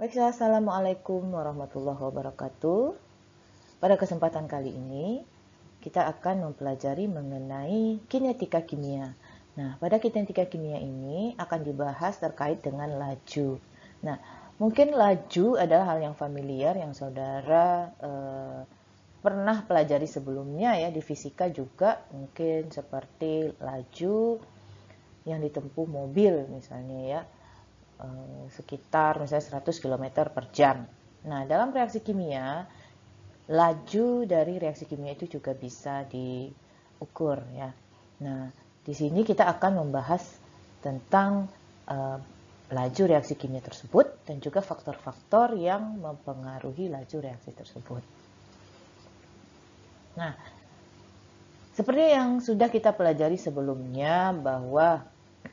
Baiklah, Assalamualaikum warahmatullahi wabarakatuh. Pada kesempatan kali ini, kita akan mempelajari mengenai kinetika kimia. Nah, pada kinetika kimia ini akan dibahas terkait dengan laju. Nah, mungkin laju adalah hal yang familiar yang saudara pernah pelajari sebelumnya ya, di fisika juga mungkin seperti laju yang ditempuh mobil misalnya ya, sekitar misalnya 100 km per jam. Nah, dalam reaksi kimia, laju dari reaksi kimia itu juga bisa diukur ya. Nah, di sini kita akan membahas tentang laju reaksi kimia tersebut dan juga faktor-faktor yang mempengaruhi laju reaksi tersebut. Nah, seperti yang sudah kita pelajari sebelumnya bahwa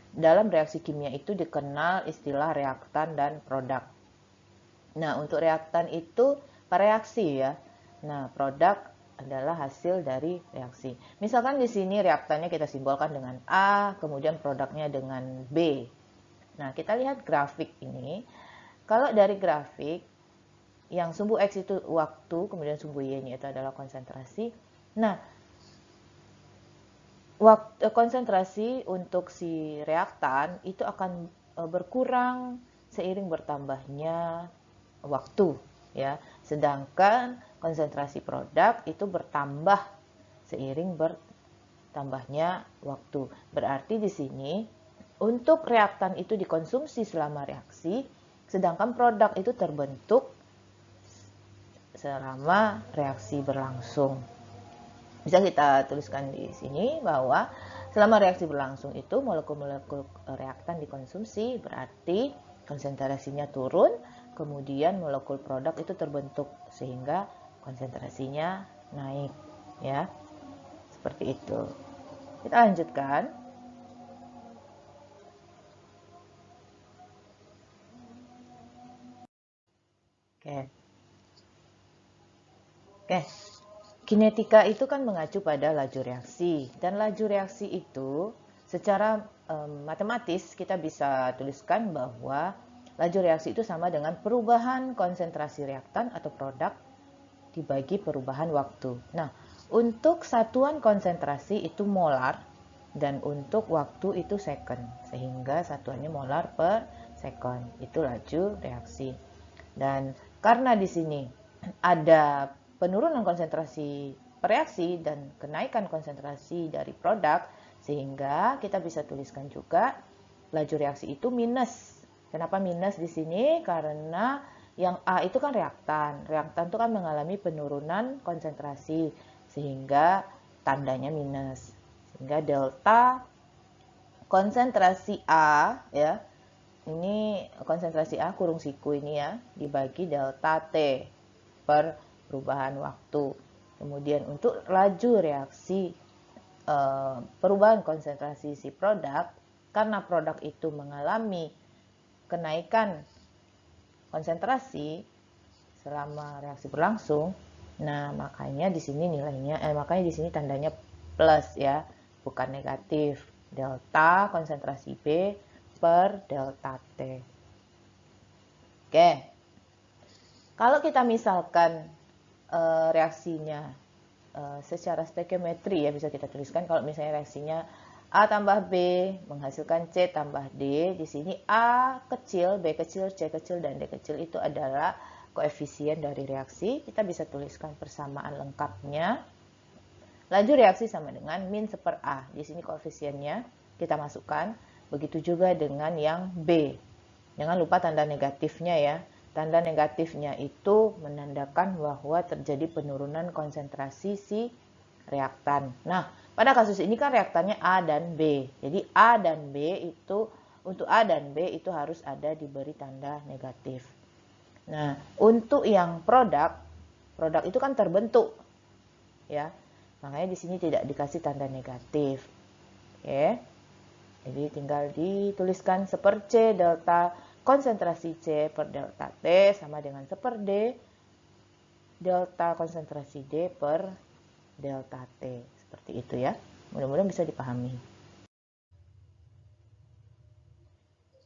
dalam reaksi kimia itu dikenal istilah reaktan dan produk. Nah, untuk reaktan itu reaksi ya. Nah, produk adalah hasil dari reaksi. Misalkan di sini reaktannya kita simbolkan dengan A, kemudian produknya dengan B. Nah, kita lihat grafik ini. Kalau dari grafik, yang sumbu X itu waktu, kemudian sumbu Y-nya itu adalah konsentrasi. Nah, konsentrasi untuk si reaktan itu akan berkurang seiring bertambahnya waktu ya. Sedangkan konsentrasi produk itu bertambah seiring bertambahnya waktu. Berarti di sini untuk reaktan itu dikonsumsi selama reaksi, sedangkan produk itu terbentuk selama reaksi berlangsung. Bisa kita tuliskan di sini bahwa selama reaksi berlangsung itu molekul-molekul reaktan dikonsumsi, berarti konsentrasinya turun, kemudian molekul produk itu terbentuk sehingga konsentrasinya naik ya. Seperti itu. Kita lanjutkan. Oke. Kinetika itu kan mengacu pada laju reaksi, dan laju reaksi itu secara matematis kita bisa tuliskan bahwa laju reaksi itu sama dengan perubahan konsentrasi reaktan atau produk dibagi perubahan waktu. Nah, untuk satuan konsentrasi itu molar, dan untuk waktu itu second, sehingga satuannya molar per second. Itu laju reaksi. Dan karena di sini ada penurunan konsentrasi reaksi dan kenaikan konsentrasi dari produk, sehingga kita bisa tuliskan juga laju reaksi itu minus. Kenapa minus di sini? Karena yang A itu kan reaktan. Reaktan itu kan mengalami penurunan konsentrasi, sehingga tandanya minus. Sehingga delta konsentrasi A ya, ini konsentrasi A kurung siku ini ya, dibagi delta T per perubahan waktu. Kemudian untuk laju reaksi perubahan konsentrasi si produk, karena produk itu mengalami kenaikan konsentrasi selama reaksi berlangsung, nah makanya di sini nilainya makanya di sini tandanya plus ya, bukan negatif. Delta konsentrasi B per delta T. Oke. Kalau kita misalkan reaksinya secara stoikiometri ya, bisa kita tuliskan kalau misalnya reaksinya A tambah B menghasilkan C tambah D. Di sini A kecil, B kecil, C kecil, dan D kecil itu adalah koefisien dari reaksi. Kita bisa tuliskan persamaan lengkapnya. Laju reaksi sama dengan min seper A. Di sini koefisiennya kita masukkan. Begitu juga dengan yang B. Jangan lupa tanda negatifnya ya. Tanda negatifnya itu menandakan bahwa terjadi penurunan konsentrasi si reaktan. Nah, pada kasus ini kan reaktannya A dan B. Jadi A dan B itu, untuk A dan B itu harus ada diberi tanda negatif. Nah, untuk yang produk itu kan terbentuk ya. Makanya di sini tidak dikasih tanda negatif. Oke. Jadi tinggal dituliskan seper C delta konsentrasi C per delta T sama dengan seper D delta konsentrasi D per delta T. Seperti itu ya. Mudah-mudahan bisa dipahami.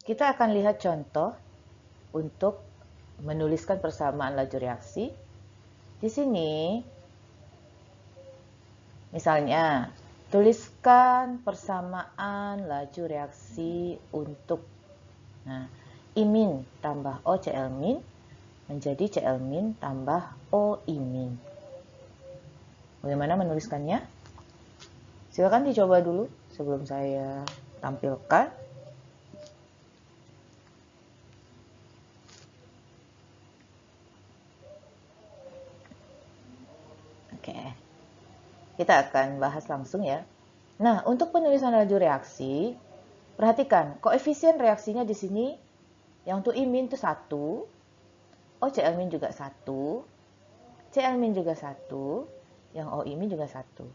Kita akan lihat contoh untuk menuliskan persamaan laju reaksi. Di sini, misalnya, tuliskan persamaan laju reaksi untuk I- tambah OCl- menjadi Cl- tambah OI-. Bagaimana menuliskannya? Silakan dicoba dulu sebelum saya tampilkan. Oke. Kita akan bahas langsung ya. Nah, untuk penulisan laju reaksi, perhatikan koefisien reaksinya di sini yang untuk I- itu 1, OCl- juga 1, Cl- juga 1, yang OI- juga 1.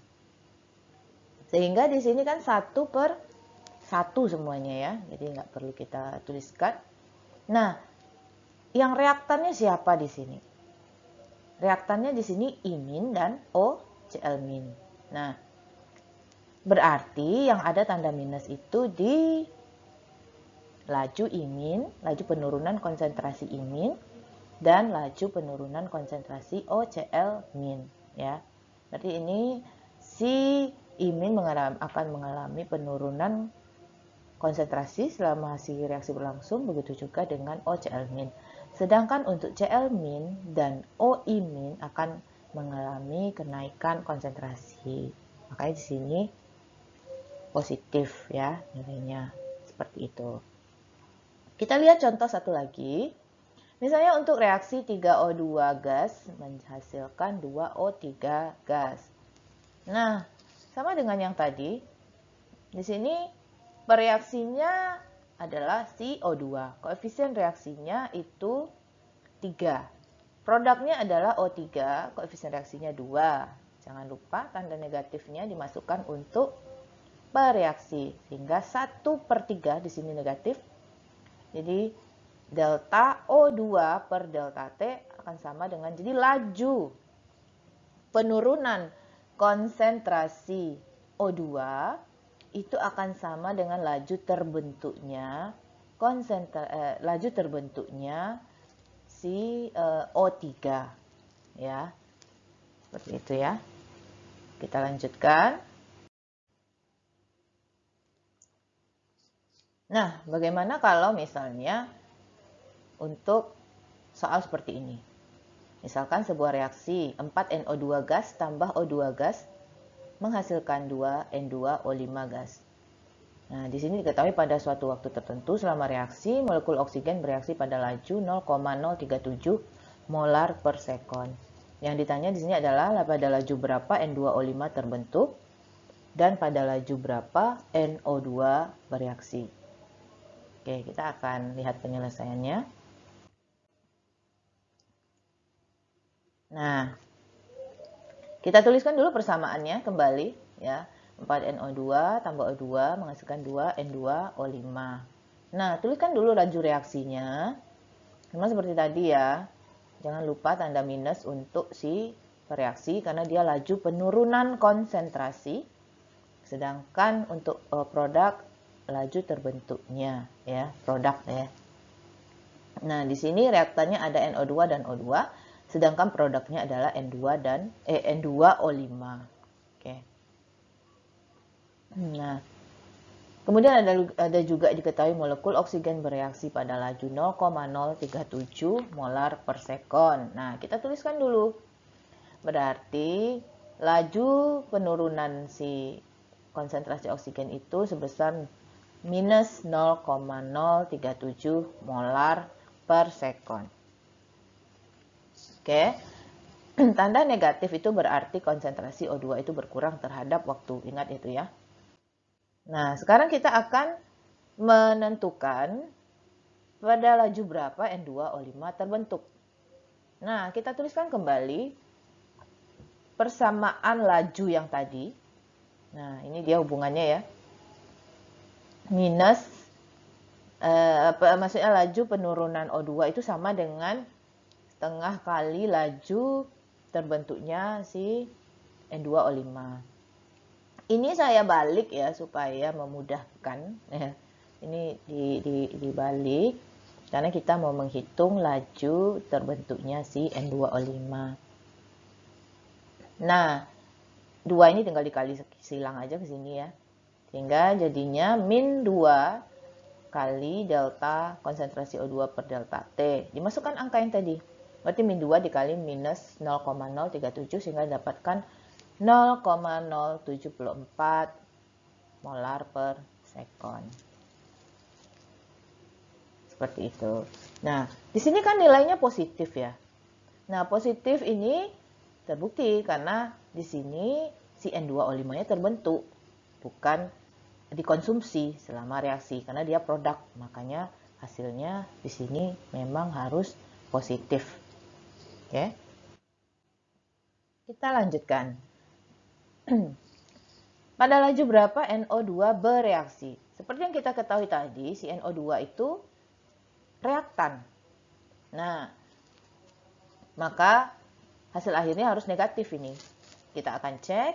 Sehingga di sini kan 1/1 semuanya ya. Jadi nggak perlu kita tuliskan. Nah, yang reaktannya siapa di sini? Reaktannya di sini I- dan OCl-. Nah, berarti yang ada tanda minus itu di laju I-, laju penurunan konsentrasi I- dan laju penurunan konsentrasi OCl-. Ya. Berarti ini si I- akan mengalami penurunan konsentrasi selama hasil reaksi berlangsung, begitu juga dengan OCl-. Sedangkan untuk Cl- dan OI- akan mengalami kenaikan konsentrasi. Makanya di sini positif ya nilainya, seperti itu. Kita lihat contoh satu lagi. Misalnya untuk reaksi 3O2 gas menghasilkan 2O3 gas. Nah, sama dengan yang tadi. Di sini bereaksinya adalah CO2. Koefisien reaksinya itu 3. Produknya adalah O3, koefisien reaksinya 2. Jangan lupa tanda negatifnya dimasukkan untuk bereaksi. Sehingga 1/3 di sini negatif. Jadi delta O2 per delta T akan sama dengan, jadi laju penurunan konsentrasi O2 itu akan sama dengan laju terbentuknya si O3 ya. Seperti itu ya. Kita lanjutkan. Nah, bagaimana kalau misalnya untuk soal seperti ini? Misalkan sebuah reaksi 4NO2 gas tambah O2 gas menghasilkan 2N2O5 gas. Nah, di sini diketahui pada suatu waktu tertentu selama reaksi, molekul oksigen bereaksi pada laju 0,037 molar per sekon. Yang ditanya di sini adalah pada laju berapa N2O5 terbentuk dan pada laju berapa NO2 bereaksi. Oke, kita akan lihat penyelesaiannya. Nah, kita tuliskan dulu persamaannya kembali ya. 4NO2 tambah O2 menghasilkan 2N2O5. Nah, tuliskan dulu laju reaksinya. Sama seperti tadi ya. Jangan lupa tanda minus untuk si reaksi karena dia laju penurunan konsentrasi. Sedangkan untuk produk laju terbentuknya ya, produk ya. Nah, di sini reaktannya ada NO2 dan O2, sedangkan produknya adalah N2O5. Oke. Nah, kemudian ada juga diketahui molekul oksigen bereaksi pada laju 0,037 molar per sekon. Nah, kita tuliskan dulu. Berarti laju penurunan si konsentrasi oksigen itu sebesar minus 0,037 molar per sekon. Oke. Tanda negatif itu berarti konsentrasi O2 itu berkurang terhadap waktu. Ingat itu ya. Nah, sekarang kita akan menentukan pada laju berapa N2O5 terbentuk. Nah, kita tuliskan kembali persamaan laju yang tadi. Nah, ini dia hubungannya ya. Minus, maksudnya laju penurunan O2 itu sama dengan setengah kali laju terbentuknya si N2O5. Ini saya balik ya supaya memudahkan. Ini dibalik. Karena kita mau menghitung laju terbentuknya si N2O5. Nah, 2 ini tinggal dikali silang aja ke sini ya. Sehingga jadinya min 2 kali delta konsentrasi O2 per delta T. Dimasukkan angka yang tadi. Berarti min 2 dikali minus 0,037 sehingga dapatkan 0,074 molar per sekon. Seperti itu. Nah, di sini kan nilainya positif ya. Nah, positif ini terbukti karena di sini si N2O5-nya terbentuk, bukan dikonsumsi selama reaksi karena dia produk. Makanya hasilnya di sini memang harus positif. Oke. Kita lanjutkan. Pada laju berapa NO2 bereaksi? Seperti yang kita ketahui tadi, si NO2 itu reaktan. Nah, maka hasil akhirnya harus negatif ini. Kita akan cek,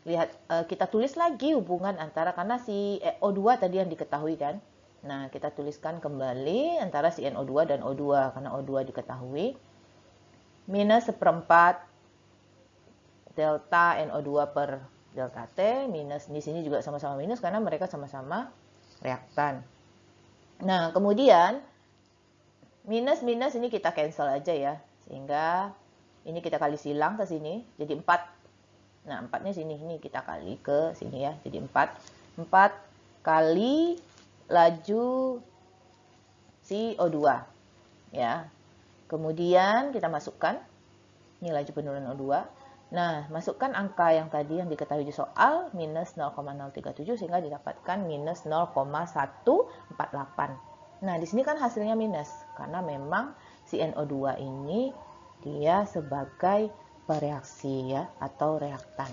lihat, kita tulis lagi hubungan antara, karena si O2 tadi yang diketahui kan. Nah, kita tuliskan kembali antara si NO2 dan O2, karena O2 diketahui. Minus 1/4 delta NO2 per delta T, minus di sini juga sama-sama minus karena mereka sama-sama reaktan. Nah, kemudian minus ini kita cancel aja ya, sehingga ini kita kali silang ke sini jadi 4. Nah, 4-nya sini, ini kita kali ke sini ya, jadi 4 kali laju si O2 ya. Kemudian kita masukkan ini laju penurunan O2. Nah, masukkan angka yang tadi yang diketahui di soal, minus 0,037 sehingga didapatkan minus 0,148. Nah, di sini kan hasilnya minus karena memang si NO2 ini dia sebagai bereaksi ya atau reaktan.